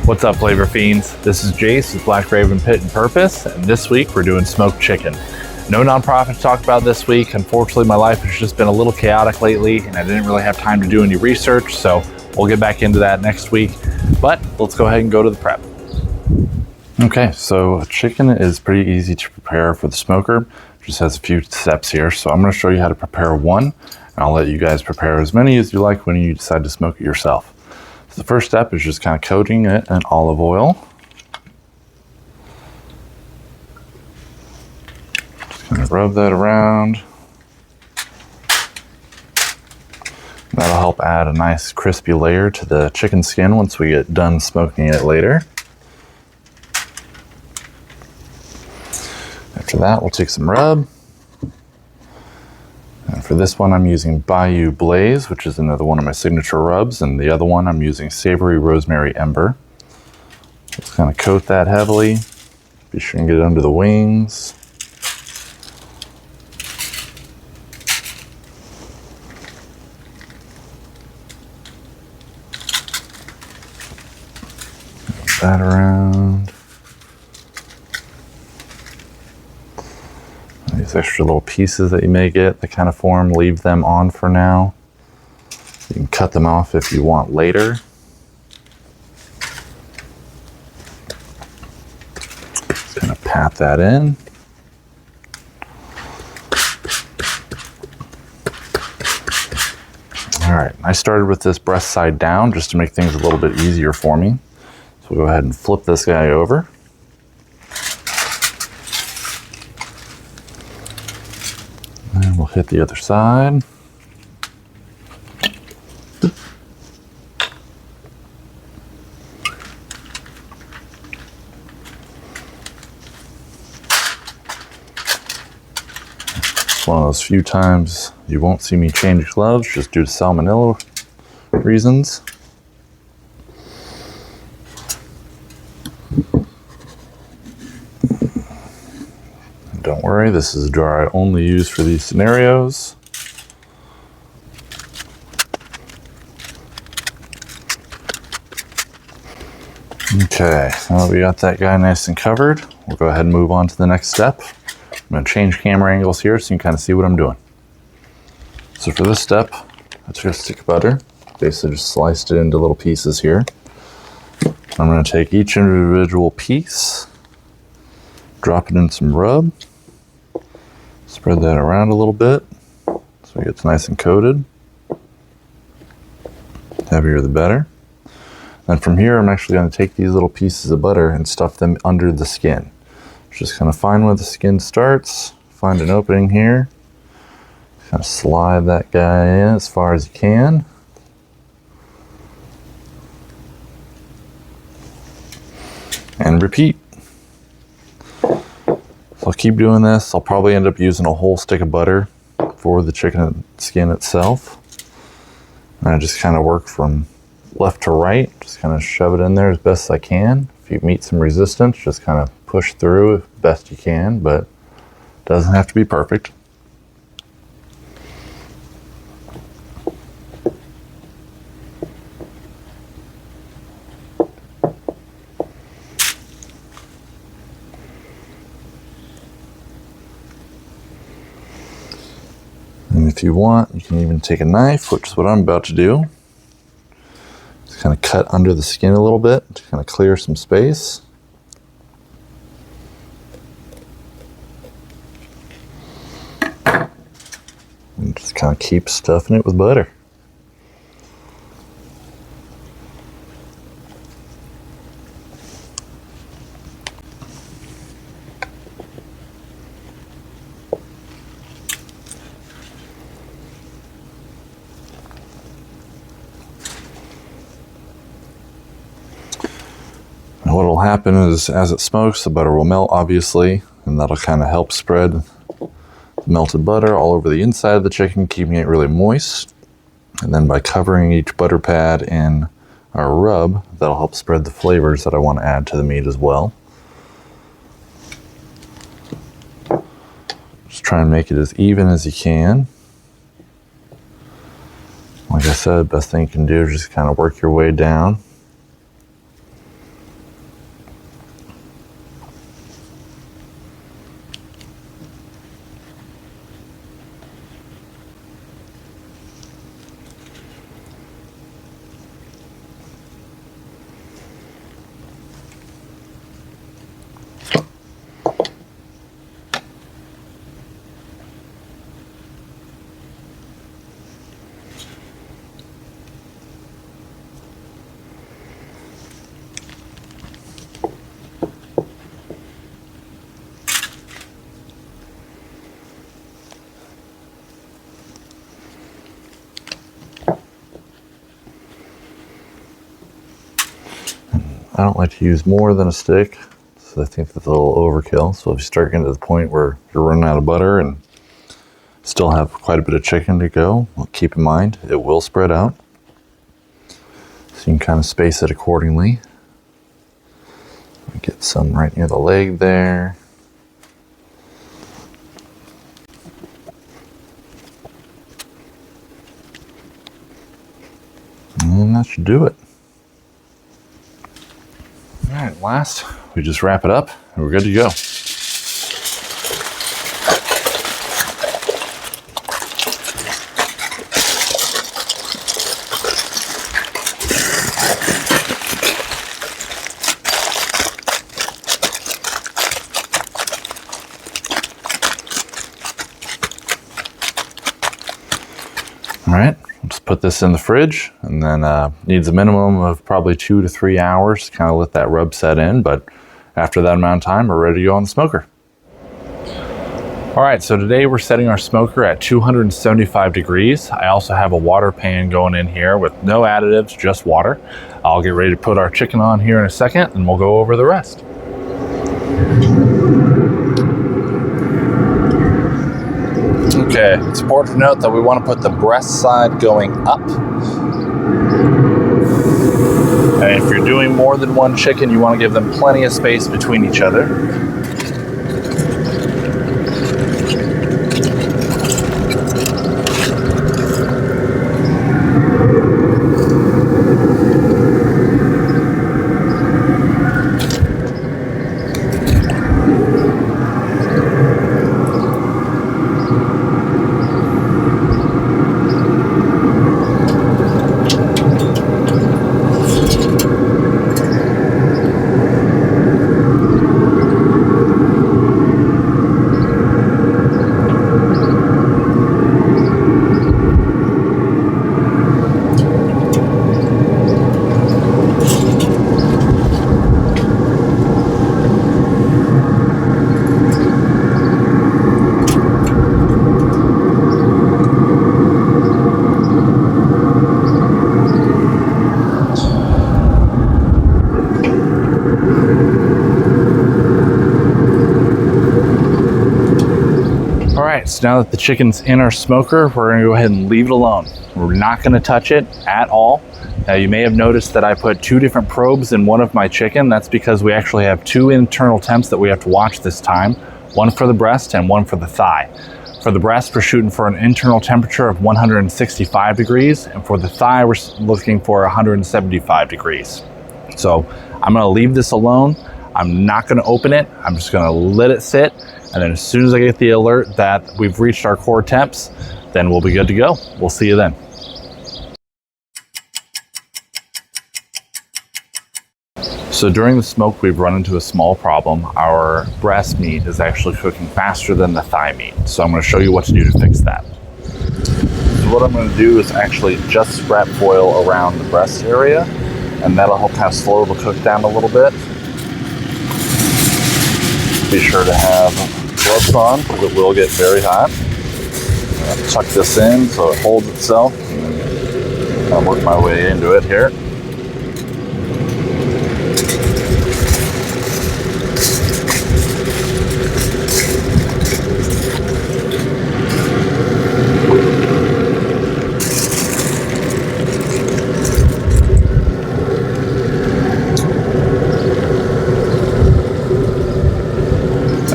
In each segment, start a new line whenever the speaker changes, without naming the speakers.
What's up, Flavor Fiends? This is Jace with Black Raven Pit and Purpose, and this week we're doing smoked chicken. No nonprofit to talk about this week. Unfortunately, my life has just been a little chaotic lately, and I didn't really have time to do any research, so we'll get back into that next week. But let's go ahead and go to the prep. Okay, so chicken is pretty easy to prepare for the smoker. It just has a few steps here, so I'm going to show you how to prepare one, and I'll let you guys prepare as many as you like when you decide to smoke it yourself. So the first step is just kind of coating it in olive oil. Just kind of rub that around. That'll help add a nice crispy layer to the chicken skin once we get done smoking it later. After that, we'll take some rub. And for this one, I'm using Bayou Blaze, which is another one of my signature rubs, and the other one I'm using Savory Rosemary Ember. Just kind of coat that heavily. Be sure and get it under the wings. Move that around. These extra little pieces that you may get that kind of form, leave them on for now. You can cut them off if you want later. Just kind of pat that in. All right, I started with this breast side down just to make things a little bit easier for me. So we'll go ahead and flip this guy over. And we'll hit the other side. It's one of those few times you won't see me change gloves just due to salmonella reasons. Don't worry, this is a jar I only use for these scenarios. Okay, now that we got that guy nice and covered, we'll go ahead and move on to the next step. I'm going to change camera angles here so you can kind of see what I'm doing. So for this step, I took a stick of butter, basically just sliced it into little pieces here. I'm going to take each individual piece, drop it in some rub. Spread that around a little bit so it gets nice and coated. Heavier the better. And from here, I'm actually going to take these little pieces of butter and stuff them under the skin. Just kind of find where the skin starts, find an opening here, kind of slide that guy in as far as you can. And repeat. I'll keep doing this. I'll probably end up using a whole stick of butter for the chicken skin itself. And I just kind of work from left to right, just kind of shove it in there as best as I can. If you meet some resistance, just kind of push through as best you can, but it doesn't have to be perfect. And if you want, you can even take a knife, which is what I'm about to do. Just kind of cut under the skin a little bit to kind of clear some space. And just kind of keep stuffing it with butter. And what will happen is, as it smokes, the butter will melt, obviously, and that'll kind of help spread the melted butter all over the inside of the chicken, keeping it really moist. And then by covering each butter pad in our rub, that'll help spread the flavors that I want to add to the meat as well. Just try and make it as even as you can. Like I said, best thing you can do is just kind of work your way down. I don't like to use more than a stick, so I think that's a little overkill. So if you start getting to the point where you're running out of butter and still have quite a bit of chicken to go, well, keep in mind it will spread out. So you can kind of space it accordingly. Get some right near the leg there. And that should do it. All right, last, we just wrap it up and we're good to go. All right, just put this in the fridge, and then needs a minimum of probably 2 to 3 hours to kind of let that rub set in, but after that amount of time, we're ready to go on the smoker. All right, so today we're setting our smoker at 275 degrees. I also have a water pan going in here with no additives, just water. I'll get ready to put our chicken on here in a second, and we'll go over the rest. Okay, it's important to note that we want to put the breast side going up. And if you're doing more than one chicken, you want to give them plenty of space between each other. So now that the chicken's in our smoker, we're gonna go ahead and leave it alone. We're not gonna touch it at all. Now you may have noticed that I put 2 different probes in one of my chicken. That's because we actually have 2 internal temps that we have to watch this time. One for the breast and one for the thigh. For the breast, we're shooting for an internal temperature of 165 degrees. And for the thigh, we're looking for 175 degrees. So I'm gonna leave this alone. I'm not gonna open it. I'm just gonna let it sit. And then as soon as I get the alert that we've reached our core temps, then we'll be good to go. We'll see you then. So during the smoke, we've run into a small problem. Our breast meat is actually cooking faster than the thigh meat. So I'm gonna show you what to do to fix that. So what I'm gonna do is actually just wrap foil around the breast area, and that'll help kind of slow the cook down a little bit. Be sure to have gloves on because it will get very hot. Tuck this in so it holds itself. I'll work my way into it here.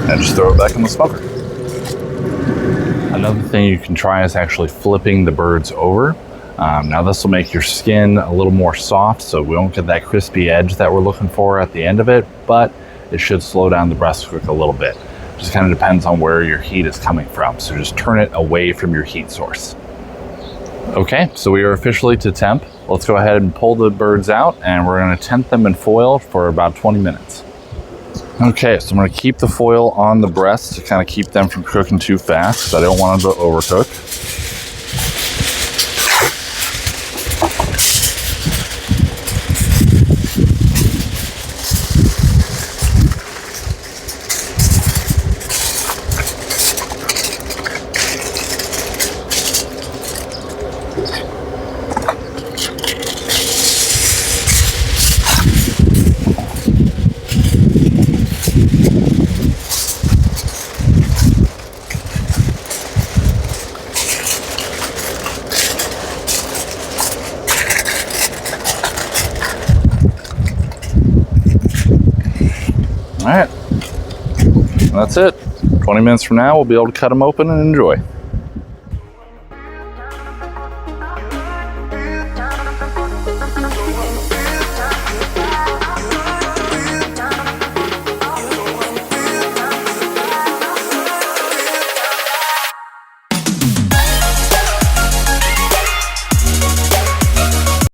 And just throw it back in the smoker. Another thing you can try is actually flipping the birds over. Now this will make your skin a little more soft, so we won't get that crispy edge that we're looking for at the end of it, but it should slow down the breast cook a little bit. It just kind of depends on where your heat is coming from, so just turn it away from your heat source. Okay, so we are officially to temp. Let's go ahead and pull the birds out, and we're going to temp them in foil for about 20 minutes. Okay, so I'm going to keep the foil on the breast to kind of keep them from cooking too fast, because I don't want them to overcook. All right, that's it. 20 minutes from now, we'll be able to cut them open and enjoy.